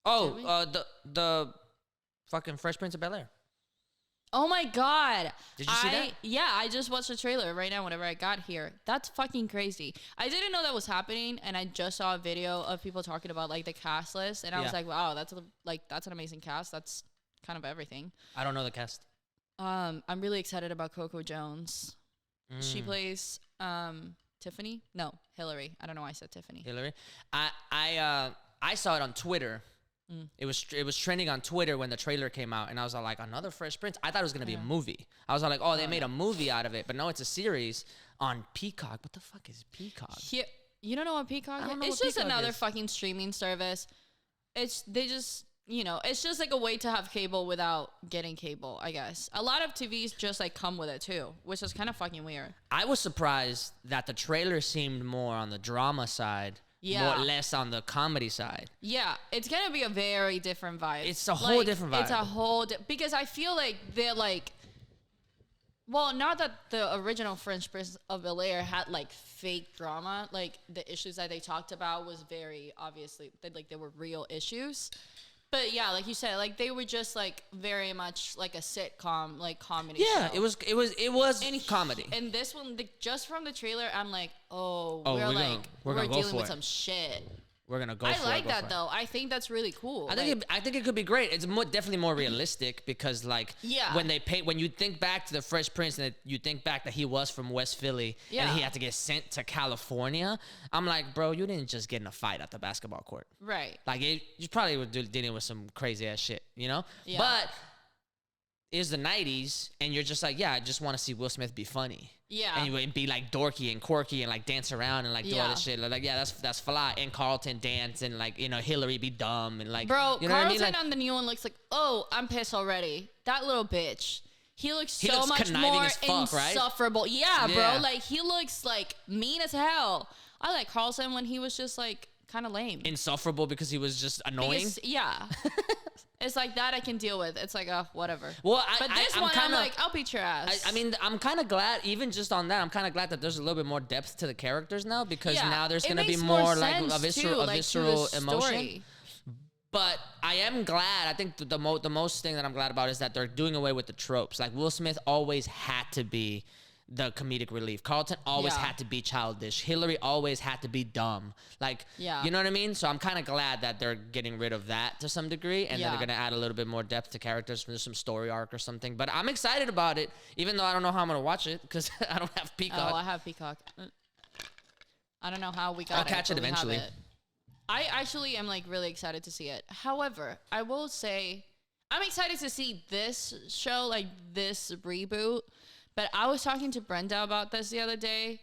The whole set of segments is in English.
Oh, the fucking Fresh Prince of Belaire. Oh my God. Did you see that? Yeah, I just watched the trailer right now whenever I got here. That's fucking crazy. I didn't know that was happening, and I just saw a video of people talking about like the cast list, and I was like, wow, that's an amazing cast. That's kind of everything. I don't know the cast. I'm really excited about Coco Jones. She plays Tiffany? No, Hillary. I don't know why I said Tiffany. Hillary. I saw it on Twitter. It was trending on Twitter when the trailer came out, and I was like, another Fresh Prince? I thought it was gonna be a movie. I was like, oh, they made a movie out of it, but no, it's a series on Peacock. What the fuck is Peacock? You don't know what Peacock is? It's just another fucking streaming service. It's just like a way to have cable without getting cable, I guess. A lot of TVs just like come with it too, which is kind of fucking weird. I was surprised that the trailer seemed more on the drama side. Yeah. Less on the comedy side. Yeah, it's gonna be a very different vibe. It's a whole different vibe. It's a whole because I feel like they're like, well, not that the original Fresh Prince of Belaire had like fake drama. Like the issues that they talked about was very obviously like they were real issues. But yeah, like you said, like they were just like very much like a sitcom, like comedy. Yeah, show. it was comedy. And this one, just from the trailer, I'm like, we're dealing with some shit. We're gonna go. I like that though. I think that's really cool. I think it could be great. It's definitely more realistic because when you think back to the Fresh Prince and you think back that he was from West Philly and he had to get sent to California, I'm like, bro, you didn't just get in a fight at the basketball court, right? Like you probably were dealing with some crazy ass shit, you know? Yeah. But it's the 90s and you're just like, yeah, I just want to see Will Smith be funny. Yeah. And you would be like dorky and quirky and like dance around and like do all this shit. Like, yeah, that's fly. And Carlton dance and like, Hillary be dumb and like, bro, you know Carlton what I mean? Like, on the new one looks like, oh, I'm pissed already. That little bitch. He looks so much more insufferable. Right? Yeah, bro. Like he looks like mean as hell. I like Carlton when he was just like kind of lame. Insufferable because he was just annoying? It's like that I can deal with. It's like, whatever. Well, I'm like, I'll beat your ass. I mean, I'm kind of glad, even just on that, I'm kind of glad that there's a little bit more depth to the characters now because now there's going to be more like a visceral emotion. But I am glad. I think the most thing that I'm glad about is that they're doing away with the tropes. Like Will Smith always had to be the comedic relief. Carlton always had to be childish. Hillary always had to be dumb. Like, you know what I mean? So I'm kind of glad that they're getting rid of that to some degree, and then they're going to add a little bit more depth to characters from some story arc or something. But I'm excited about it, even though I don't know how I'm going to watch it because I don't have Peacock. Oh, I have Peacock. I don't know how we got I'll catch it eventually. I actually am like really excited to see it. However, I will say I'm excited to see this show, like this reboot. But I was talking to Brenda about this the other day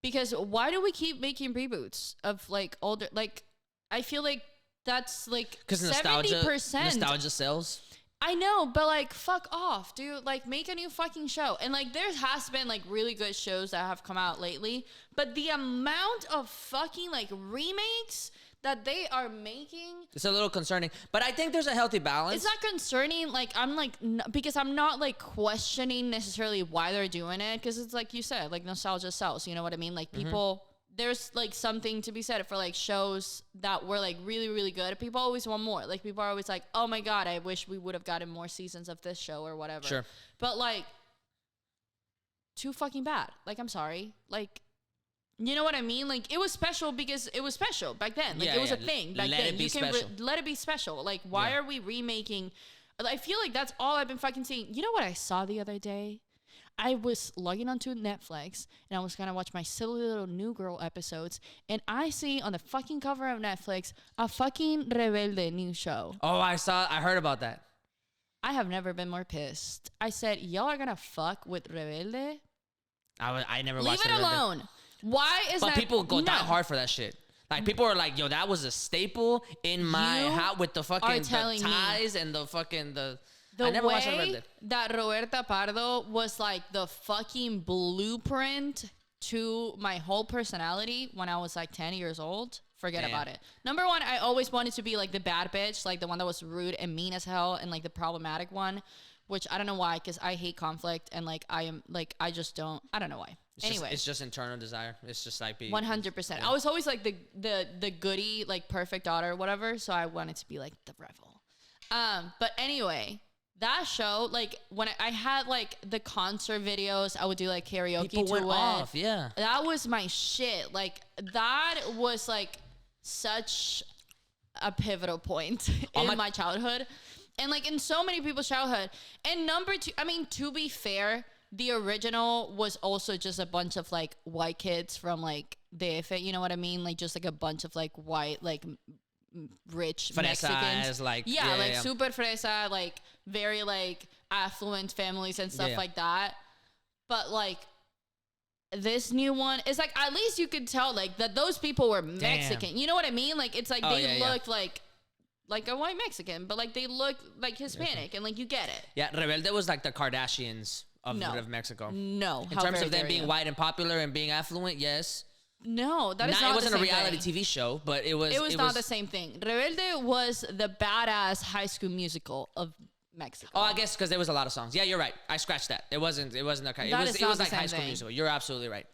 because why do we keep making reboots of like older, like I feel like that's like 70%. Nostalgia sells. I know, but like fuck off, dude. Like make a new fucking show. And like there has been like really good shows that have come out lately, but the amount of fucking like remakes that they are making, it's a little concerning, but I think there's a healthy balance. It's not concerning. Like I'm like because I'm not like questioning necessarily why they're doing it because it's like you said, like nostalgia sells. You know what I mean? Like people, there's like something to be said for like shows that were like really really good. People always want more. Like people are always like, oh my god, I wish we would have gotten more seasons of this show or whatever. Sure. But like, too fucking bad. Like I'm sorry. Like. You know what I mean? Like, it was special because it was special back then. Like, it was a thing back then. You can let it be special. Like, why are we remaking? I feel like that's all I've been fucking seeing. You know what I saw the other day? I was logging onto Netflix, and I was going to watch my silly little New Girl episodes, and I see on the fucking cover of Netflix a fucking Rebelde new show. Oh, I heard about that. I have never been more pissed. I said, y'all are going to fuck with Rebelde? I never watched it. Leave it alone. Why is that? But people go die hard for that shit. Like people are like, yo, that was a staple in my house with the fucking ties and the fucking the way that Roberta Pardo was like the fucking blueprint to my whole personality when I was like 10 years old. Forget about it. Number one, I always wanted to be like the bad bitch, like the one that was rude and mean as hell and like the problematic one, which I don't know why, because I hate conflict and like I am like, I just don't, I don't know why. It's just internal desire. It's just like 100%. I was always like the goody, like perfect daughter or whatever. So I wanted to be like the rebel. But anyway, that show, like when I had like the concert videos, I would do like karaoke People went off. Yeah. That was my shit. Like that was like such a pivotal point in my childhood. And like in so many people's childhood. And number two, I mean, to be fair, the original was also just a bunch of like white kids from like DF, you know what I mean? Like just like a bunch of like white, like rich Mexicans. Like, super fresa, like very like affluent families and stuff like that. But like this new one is like, at least you could tell like that those people were Mexican. Damn. You know what I mean? Like it's like they looked like a white Mexican, but like they look like Hispanic, and like you get it. Yeah, Rebelde was like the Kardashians of Mexico. No, in terms of them being white and popular and being affluent, yes. No, that is not. It wasn't a reality TV show, but it was. It was not the same thing. Rebelde was the badass High School Musical of Mexico. Oh, I guess because there was a lot of songs. Yeah, you're right. I scratched that. It wasn't okay. It was like High School Musical. You're absolutely right.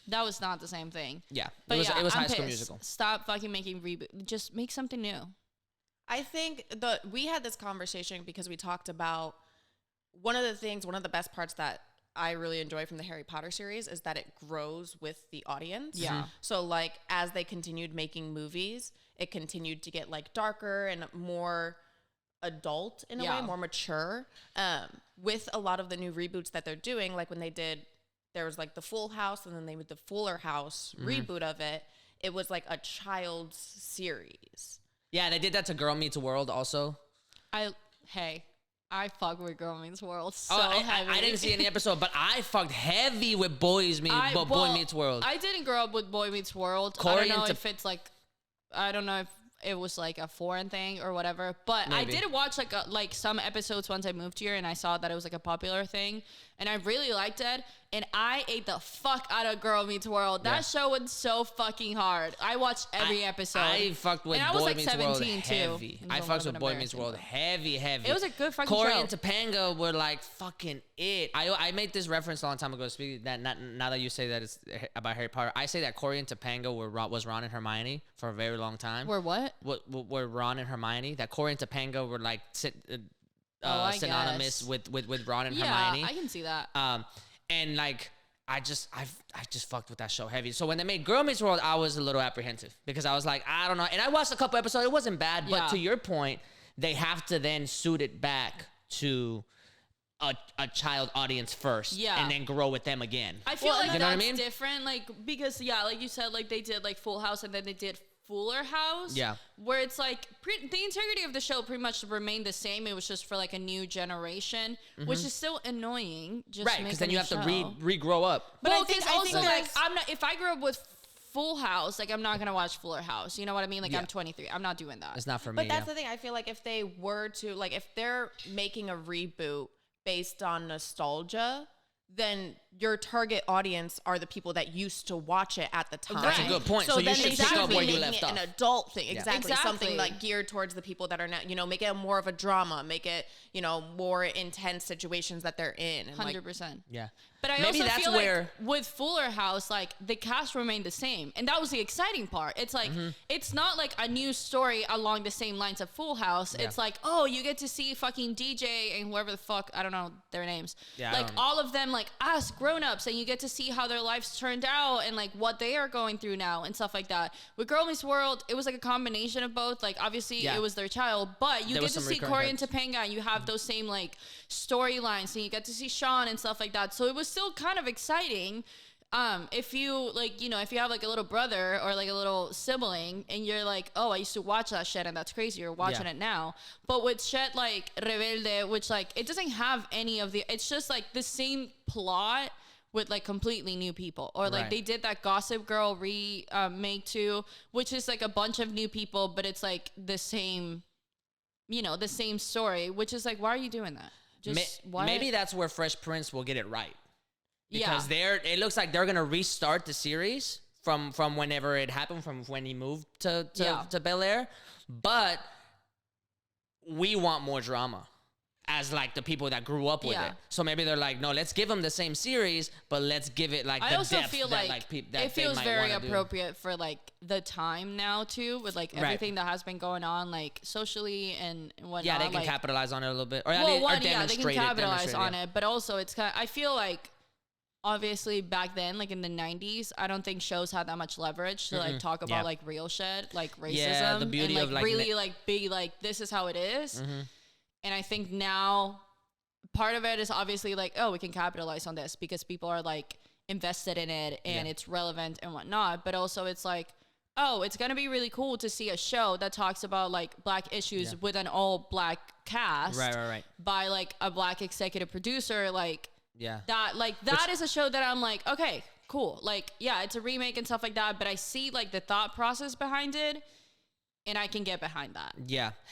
That was not the same thing. Yeah, but it was High School Musical. Stop fucking making reboot. Just make something new. I think we had this conversation because we talked about one of the best parts that I really enjoy from the Harry Potter series is that it grows with the audience. Yeah. Mm-hmm. So like as they continued making movies, it continued to get like darker and more adult in a way, more mature. With a lot of the new reboots that they're doing, like when there was like the Full House and then they did the Fuller House reboot of it. It was like a child's series. Yeah, they did that to Girl Meets World also. I fuck with Girl Meets World so heavy. I didn't see any episode, but I fucked heavy with Boy Meets World. I didn't grow up with Boy Meets World. I don't know if it was like a foreign thing or whatever, but maybe. I did watch like some episodes once I moved here, and I saw that it was like a popular thing, and I really liked it. And I ate the fuck out of Girl Meets World. That show was so fucking hard. I watched every episode. I fucked with Boy Meets World heavy. I fucked with Boy Meets World heavy. It was a good fucking Corey show. and Topanga were like fucking it. I made this reference a long time ago. Speaking that now that you say that it's about Harry Potter, I say that Corey and Topanga was Ron and Hermione for a very long time. Were what? Were Ron and Hermione? That Corey and Topanga were like synonymous with Ron and Hermione. Yeah, I can see that. And like I just fucked with that show heavy. So when they made Girl Meets World, I was a little apprehensive because I was like, I don't know. And I watched a couple episodes. It wasn't bad, but to your point, they have to then suit it back to a child audience first, and then grow with them again. I feel like that's different, like because like you said, like they did like Full House and then they did Fuller House, where it's like the integrity of the show pretty much remained the same. It was just for like a new generation, which is still annoying. Just right, because then you have to regrow up. But I think like I'm not. If I grew up with Full House, like I'm not gonna watch Fuller House. You know what I mean? Like I'm 23. I'm not doing that. It's not for me. But that's the thing. I feel like if they were to like if they're making a reboot based on nostalgia, then your target audience are the people that used to watch it at the time. That's a good point. So you should pick up where you left off. An adult thing, exactly. Something like geared towards the people that are now, make it more of a drama, make it, more intense situations that they're in. 100%. Yeah. But I also feel like with Fuller House, like the cast remained the same. And that was the exciting part. It's like, it's not like a new story along the same lines of Full House. Yeah. It's like, oh, you get to see fucking DJ and whoever the fuck, I don't know their names. Yeah, like all of them, like us grown-ups, and you get to see how their lives turned out and like what they are going through now and stuff like that. With Girl Meets World, it was like a combination of both. Like obviously it was their child, but you get to see Corey and Topanga, and you have those same like storylines, and you get to see Sean and stuff like that. So it was still kind of exciting. If you like, if you have like a little brother or like a little sibling and you're like, oh, I used to watch that shit and that's crazy, you're watching it now. But with shit like Rebelde, which like it doesn't have any of it's just like the same plot with like completely new people, or like they did that Gossip Girl remake too, which is like a bunch of new people, but it's like the same, the same story, which is like, why are you doing that? Just maybe that's where Fresh Prince will get it right. Because it looks like they're gonna restart the series from whenever it happened, from when he moved to Bel Air, but we want more drama. as like the people that grew up with it. So maybe they're like, no, let's give them the same series, but let's give it like the depth. I also feel that, that it feels very appropriate for like the time now too, with like everything that has been going on like socially and whatnot. Yeah, they can capitalize on it a little bit, or they can capitalize on it, but also it's kind of, I feel like obviously back then, like in the 90s, I don't think shows had that much leverage to like talk about like real shit, like racism. Yeah, the beauty and, like, of like really like be like, this is how it is. And I think now part of it is obviously like, oh, we can capitalize on this because people are like invested in it and it's relevant and whatnot. But also it's like, oh, it's going to be really cool to see a show that talks about like black issues with an all black cast. Right. By like a black executive producer. Like, that is a show that I'm like, okay, cool. Like, yeah, it's a remake and stuff like that. But I see like the thought process behind it. And I can get behind that. Yeah.